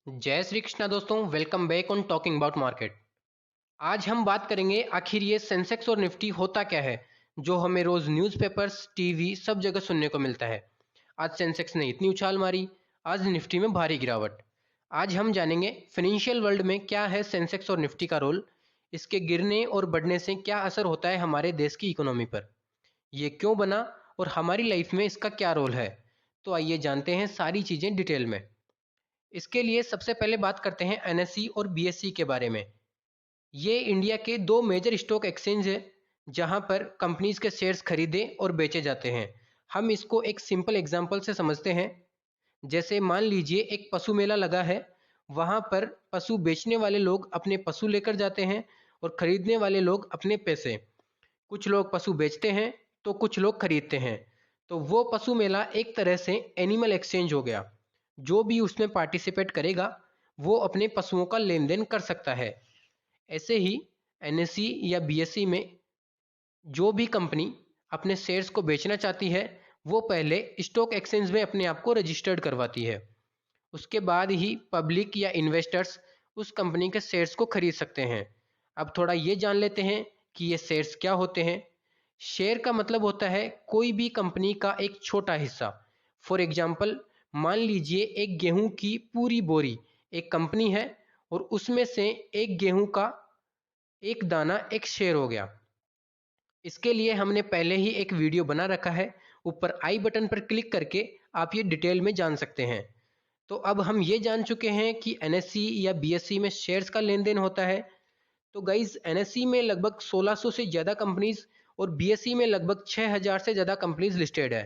जय श्री कृष्णा दोस्तों, welcome back on talking about market. आज हम बात करेंगे आखिर ये सेंसेक्स और निफ्टी होता क्या है, जो हमें रोज न्यूज़पेपर्स, टीवी सब जगह सुनने को मिलता है। आज सेंसेक्स ने इतनी उछाल मारी, आज निफ्टी में भारी गिरावट। आज हम जानेंगे फाइनेंशियल वर्ल्ड में क्या है सेंसेक्स और निफ्टी का रोल, इसके गिरने और बढ़ने से क्या असर होता है हमारे देश की इकोनॉमी पर, ये क्यों बना और हमारी लाइफ में इसका क्या रोल है। तो आइए जानते हैं सारी चीज़ें डिटेल में। इसके लिए सबसे पहले बात करते हैं एनएसई और बीएसई के बारे में। ये इंडिया के दो मेजर स्टॉक एक्सचेंज है जहां पर कंपनीज के शेयर्स खरीदे और बेचे जाते हैं। हम इसको एक सिंपल एग्जांपल से समझते हैं। जैसे मान लीजिए एक पशु मेला लगा है, वहां पर पशु बेचने वाले लोग अपने पशु लेकर जाते हैं और खरीदने वाले लोग अपने पैसे। कुछ लोग पशु बेचते हैं तो कुछ लोग खरीदते हैं। तो वो पशु मेला एक तरह से एनिमल एक्सचेंज हो गया। जो भी उसमें पार्टिसिपेट करेगा वो अपने पशुओं का लेन देन कर सकता है। ऐसे ही एनएसई या बीएसई में जो भी कंपनी अपने शेयर्स को बेचना चाहती है वो पहले स्टॉक एक्सचेंज में अपने आप को रजिस्टर्ड करवाती है। उसके बाद ही पब्लिक या इन्वेस्टर्स उस कंपनी के शेयर्स को खरीद सकते हैं। अब थोड़ा ये जान लेते हैं कि ये शेयर्स क्या होते हैं। शेयर का मतलब होता है कोई भी कंपनी का एक छोटा हिस्सा। फॉर एग्जाम्पल, मान लीजिए एक गेहूं की पूरी बोरी एक कंपनी है और उसमें से एक गेहूं का एक दाना एक शेयर हो गया। इसके लिए हमने पहले ही एक वीडियो बना रखा है, ऊपर आई बटन पर क्लिक करके आप ये डिटेल में जान सकते हैं। तो अब हम ये जान चुके हैं कि एनएसई या बीएसई में शेयर्स का लेन देन होता है। तो गाइज, एनएसई में लगभग 1600 से ज़्यादा कंपनीज और बीएसई में लगभग 6000 से ज़्यादा कंपनीज लिस्टेड है।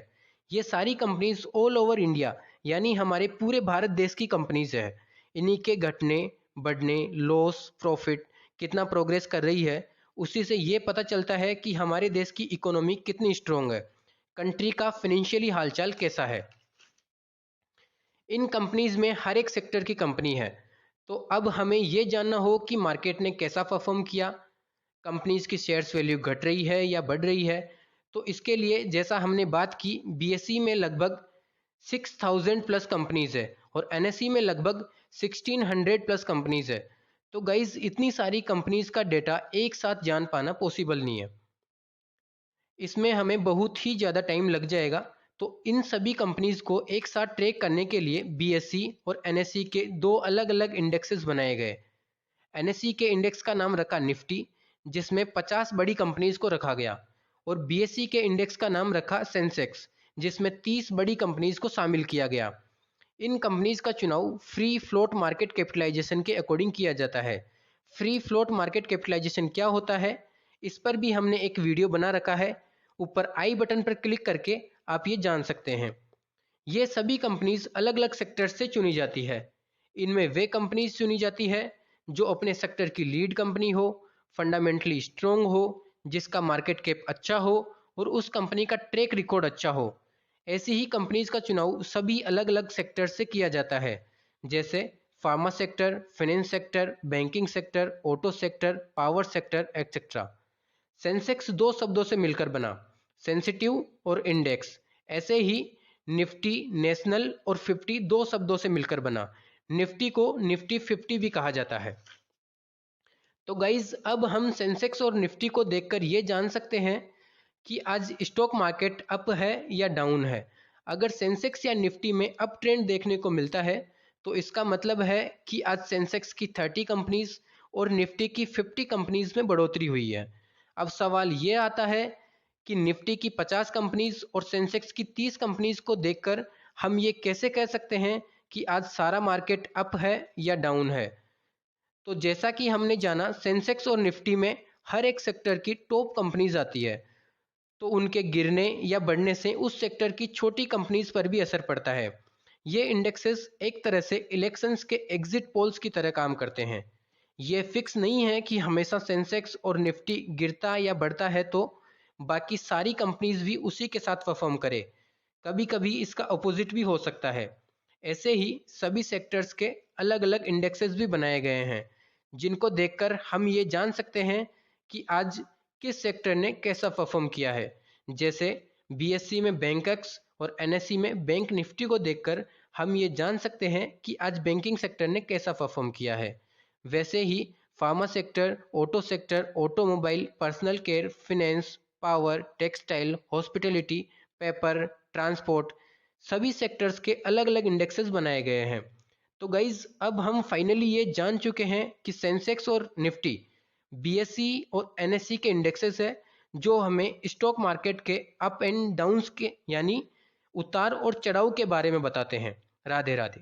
ये सारी कंपनीज ऑल ओवर इंडिया यानी हमारे पूरे भारत देश की कंपनीज है। इन्हीं के घटने, बढ़ने, लॉस, प्रॉफिट कितना प्रोग्रेस कर रही है, उसी से ये पता चलता है कि हमारे देश की इकोनॉमी कितनी स्ट्रोंग है, कंट्री का फाइनेंशियली हालचाल कैसा है। इन कंपनीज में हर एक सेक्टर की कंपनी है। तो अब हमें ये जानना हो कि मार्केट ने कैसा परफॉर्म किया, कंपनीज की शेयर्स वैल्यू घट रही है या बढ़ रही है। तो इसके लिए जैसा हमने बात की, बीएसई में लगभग 6000 प्लस कंपनीज है और एनएसई में लगभग 1600 प्लस कंपनीज है। तो गाइज, इतनी सारी कंपनीज का डेटा एक साथ जान पाना पॉसिबल नहीं है, इसमें हमें बहुत ही ज़्यादा टाइम लग जाएगा। तो इन सभी कंपनीज को एक साथ ट्रैक करने के लिए बीएसई और एनएसई के दो अलग अलग इंडेक्सेस बनाए गए। एनएसई के इंडेक्स का नाम रखा निफ्टी, जिसमें 50 बड़ी कंपनीज को रखा गया, और बीएसई के इंडेक्स का नाम रखा सेंसेक्स, जिसमें 30 बड़ी कंपनीज को शामिल किया गया। इन कंपनीज का चुनाव फ्री फ्लोट मार्केट कैपिटलाइजेशन के अकॉर्डिंग किया जाता है। फ्री फ्लोट मार्केट कैपिटलाइजेशन क्या होता है, इस पर भी हमने एक वीडियो बना रखा है, ऊपर आई बटन पर क्लिक करके आप ये जान सकते हैं। ये सभी कंपनीज अलग अलग सेक्टर से चुनी जाती है। इनमें वे कंपनीज चुनी जाती है जो अपने सेक्टर की लीड कंपनी हो, फंडामेंटली स्ट्रोंग हो, जिसका मार्केट कैप अच्छा हो और उस कंपनी का ट्रैक रिकॉर्ड अच्छा हो। ऐसी ही कंपनीज का चुनाव सभी अलग अलग सेक्टर से किया जाता है, जैसे pharma sector, finance sector, banking sector, auto sector, power sector etcetera. Sensex दो शब्दों से मिलकर बना, सेंसिटिव और इंडेक्स। ऐसे ही निफ्टी, नेशनल और 50 दो शब्दों से मिलकर बना। निफ्टी को निफ्टी 50 भी कहा जाता है। तो गाइज, अब हम सेंसेक्स और निफ्टी को देखकर ये जान सकते हैं कि आज स्टॉक मार्केट अप है या डाउन है। अगर सेंसेक्स या निफ्टी में अप ट्रेंड देखने को मिलता है तो इसका मतलब है कि आज सेंसेक्स की 30 कंपनीज और निफ्टी की 50 कंपनीज में बढ़ोतरी हुई है। अब सवाल ये आता है कि निफ्टी की 50 कंपनीज और सेंसेक्स की 30 कंपनीज को देखकर हम ये कैसे कह सकते हैं कि आज सारा मार्केट अप है या डाउन है। तो जैसा कि हमने जाना, सेंसेक्स और निफ्टी में हर एक सेक्टर की टॉप कंपनीज आती है, तो उनके गिरने या बढ़ने से उस सेक्टर की छोटी कंपनीज पर भी असर पड़ता है। ये इंडेक्सेस एक तरह से इलेक्शंस के एग्जिट पोल्स की तरह काम करते हैं। ये फिक्स नहीं है कि हमेशा सेंसेक्स और निफ्टी गिरता या बढ़ता है तो बाकी सारी कंपनीज भी उसी के साथ परफॉर्म करे। कभी कभी इसका अपोजिट भी हो सकता है। ऐसे ही सभी सेक्टर्स के अलग अलग इंडेक्सेस भी बनाए गए हैं, जिनको देखकर हम ये जान सकते हैं कि आज किस सेक्टर ने कैसा परफॉर्म किया है। जैसे बीएससी में बैंकक्स और एनएससी में बैंक निफ्टी को देखकर हम ये जान सकते हैं कि आज बैंकिंग सेक्टर ने कैसा परफॉर्म किया है। वैसे ही pharma sector, auto sector, automobile, personal care, finance, power, textile, hospitality, paper, transport, सभी सेक्टर्स के अलग अलग इंडेक्सेस बनाए गए हैं। तो गाइज अब हम फाइनली ये जान चुके हैं कि सेंसेक्स और निफ्टी बीएसई और एनएसई के इंडेक्सेस है जो हमें स्टॉक मार्केट के अप एंड डाउन्स के यानी उतार और चढ़ाव के बारे में बताते हैं। राधे राधे।